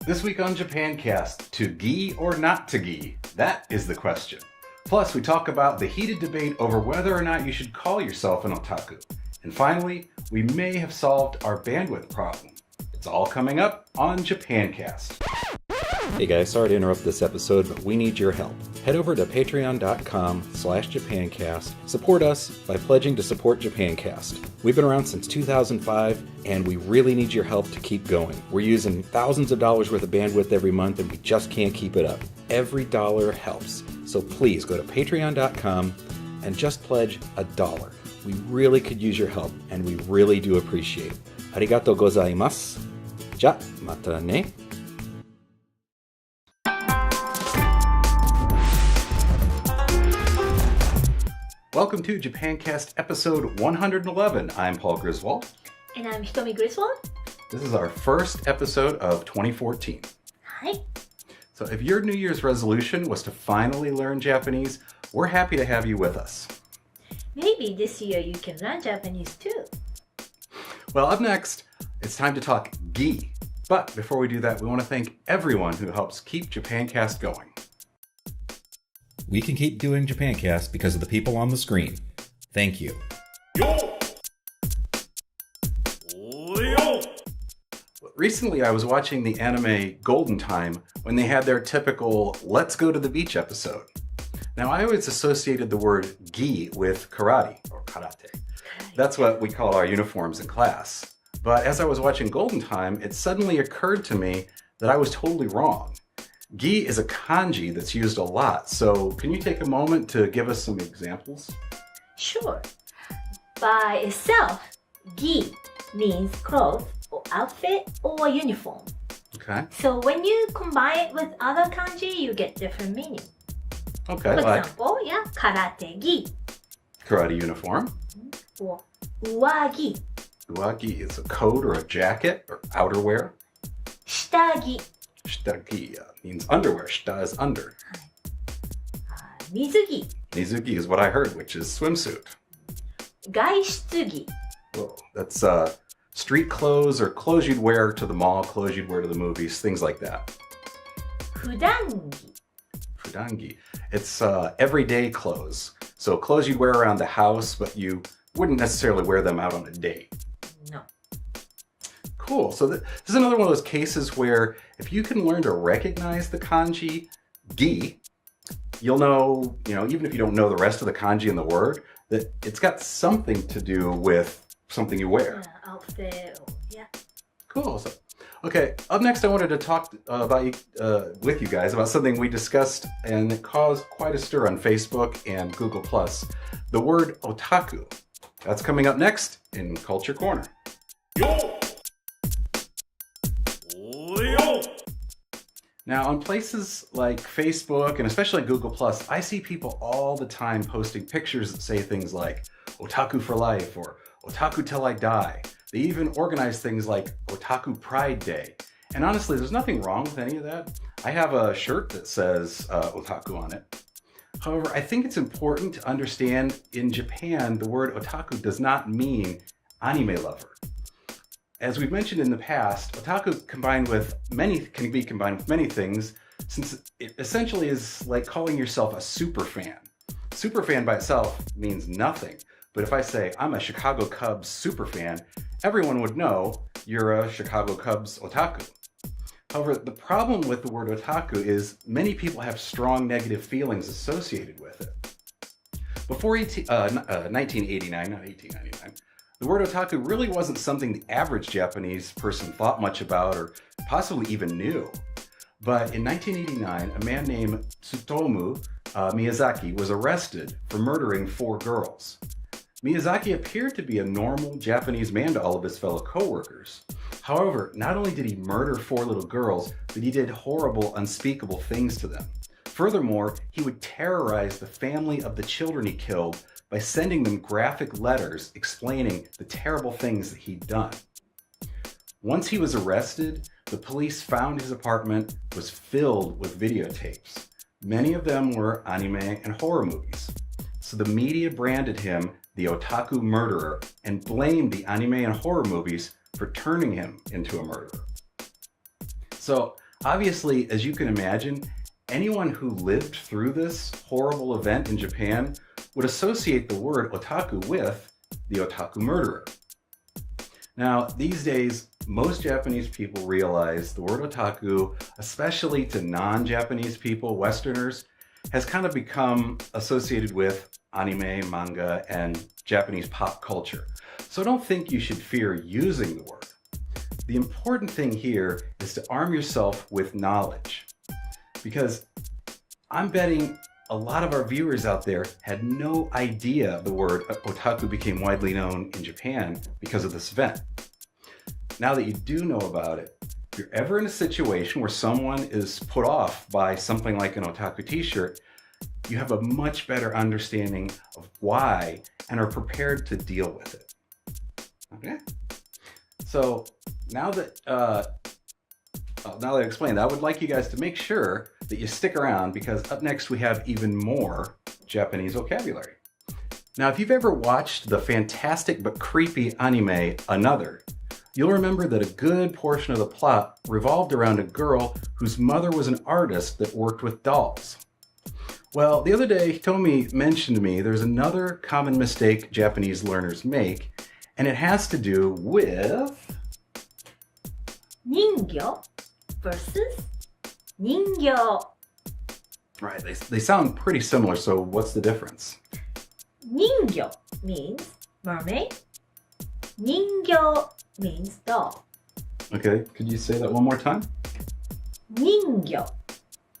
This week on Japancast, to gi or not to gi? That is the question. Plus, we talk about the heated debate over whether or not you should call yourself an otaku. And finally, we may have solved our bandwidth problem. It's all coming up on Japancast. Hey guys, sorry to interrupt this episode, but we need your help. Head over to patreon.com/Japancast. Support us by pledging to support Japancast. We've been around since 2005, and we really need your help to keep going. We're using thousands of dollars worth of bandwidth every month, and we just can't keep it up. Every dollar helps. So please go to patreon.com and just pledge $1. We really could use your help, and we really do appreciate it. Arigatou gozaimasu. Ja, mata ne. Welcome to Japancast episode 111. I'm Paul Griswold. And I'm Hitomi Griswold. This is our first episode of 2014. Hi. So if your New Year's resolution was to finally learn Japanese, we're happy to have you with us. Maybe this year you can learn Japanese too. Well, up next, it's time to talk gi. But before we do that, we want to thank everyone who helps keep Japancast going. We can keep doing Japancast because of the people on the screen. Thank you. Recently, I was watching the anime Golden Time when they had their typical Let's Go to the Beach episode. Now, I always associated the word gi with karate, or karate. That's what we call our uniforms in class. But as I was watching Golden Time, it suddenly occurred to me that I was totally wrong. Gi is a kanji that's used a lot, so can you take a moment to give us some examples? Sure. By itself, gi means clothes or outfit or uniform. Okay. So when you combine it with other kanji, you get different meaning. Okay, For like example, karate gi karate uniform. or uwagi, Uwagi is a coat or a jacket or outerwear. shitagi, Shitagi means underwear. Shita is under. mizugi, Mizugi is what I heard, which is swimsuit. gaishitsugi, Whoa, that's street clothes or clothes you'd wear to the mall, clothes you'd wear to the movies, things like that. fudangi, Fudangi. It's everyday clothes. So clothes you'd wear around the house, but you wouldn't necessarily wear them out on a date. no. Cool. So this is another one of those cases where if you can learn to recognize the kanji gi, you'll know, even if you don't know the rest of the kanji in the word, that it's got something to do with something you wear. Outfit, Cool. So, okay, up next I wanted to talk with you guys about something we discussed and it caused quite a stir on Facebook and Google+. The word otaku. That's coming up next in Culture Corner. Now, on places like Facebook and especially Google+, I see people all the time posting pictures that say things like otaku for life or otaku till I die. They even organize things like Otaku Pride Day. And honestly, there's nothing wrong with any of that. I have a shirt that says otaku on it. However, I think it's important to understand in Japan, the word otaku does not mean anime lover. As we've mentioned in the past, otaku can be combined with many things, since it essentially is like calling yourself a super fan. Super fan by itself means nothing, but if I say I'm a Chicago Cubs super fan, everyone would know you're a Chicago Cubs otaku. However, the problem with the word otaku is many people have strong negative feelings associated with it. Before 1989, not 1899, the word otaku really wasn't something the average Japanese person thought much about or possibly even knew. But in 1989, a man named Tsutomu Miyazaki was arrested for murdering 4 girls. Miyazaki appeared to be a normal Japanese man to all of his fellow co-workers. However, not only did he murder 4 little girls, but he did horrible, unspeakable things to them. Furthermore, he would terrorize the family of the children he killed by sending them graphic letters explaining the terrible things that he'd done. Once he was arrested, the police found his apartment was filled with videotapes. Many of them were anime and horror movies. So the media branded him the otaku murderer and blamed the anime and horror movies for turning him into a murderer. So Obviously, as you can imagine, anyone who lived through this horrible event in Japan would associate the word otaku with the otaku murderer. Now, these days, most Japanese people realize the word otaku, especially to non-Japanese people, Westerners, has kind of become associated with anime, manga, and Japanese pop culture. So don't think you should fear using the word. The important thing here is to arm yourself with knowledge. Because I'm betting a lot of our viewers out there had no idea the word otaku became widely known in Japan because of this event. Now that you do know about it, if you're ever in a situation where someone is put off by something like an otaku t-shirt, you have a much better understanding of why and are prepared to deal with it. Okay? So now that I explained that, I would like you guys to make sure that you stick around because up next we have even more Japanese vocabulary. Now, if you've ever watched the fantastic but creepy anime Another, you'll remember that a good portion of the plot revolved around a girl whose mother was an artist that worked with dolls. Well, the other day, Hitomi mentioned to me there's another common mistake Japanese learners make, and it has to do with 人魚 versus 人形. Right, they sound pretty similar, so what's the difference? 人魚 means mermaid. 人形 means doll. Okay, could you say that one more time? 人魚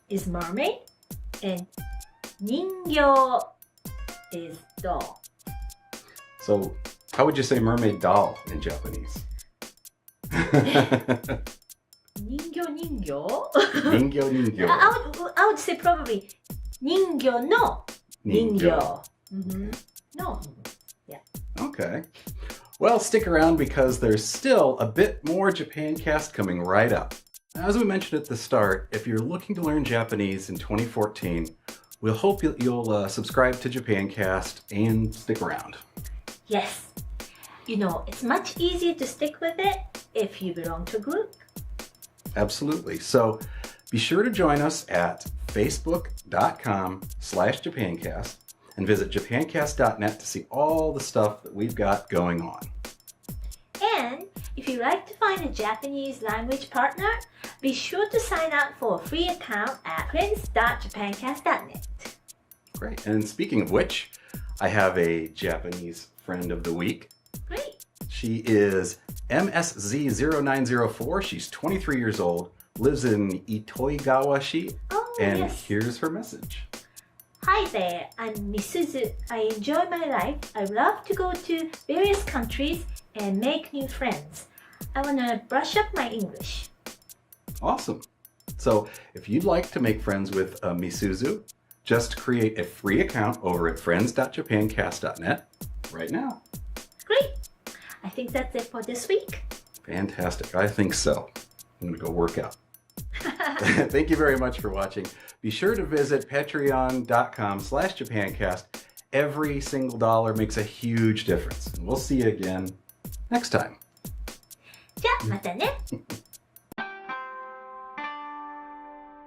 is mermaid and 人形 is doll. So, how would you say mermaid doll in Japanese? 人形人形? 人形人形. I would say probably 人形の人形. Mm-hmm. No. Yeah. Okay. Well, stick around because there's still a bit more Japancast coming right up. As we mentioned at the start, if you're looking to learn Japanese in 2014, we'll hope you'll subscribe to Japancast and stick around. Yes. You know, it's much easier to stick with it if you belong to a group. Absolutely. So be sure to join us at facebook.com/Japancast and visit japancast.net to see all the stuff that we've got going on. And if you'd like to find a Japanese language partner, be sure to sign up for a free account at prince.japancast.net. Great. And speaking of which, I have a Japanese friend of the week. Great. She is MSZ0904. She's 23 years old, lives in Itoigawa-shi, and yes. here's her message. Hi there, I'm Misuzu. I enjoy my life. I love to go to various countries and make new friends. I want to brush up my English. Awesome. So if you'd like to make friends with Misuzu, just create a free account over at friends.japancast.net right now. Great. I think that's it for this week. Fantastic. I think so. I'm going to go work out. Thank you very much for watching. Be sure to visit patreon.com/Japancast. Every single dollar makes a huge difference. And we'll see you again next time. じゃあまたね。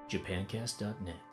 Japancast.net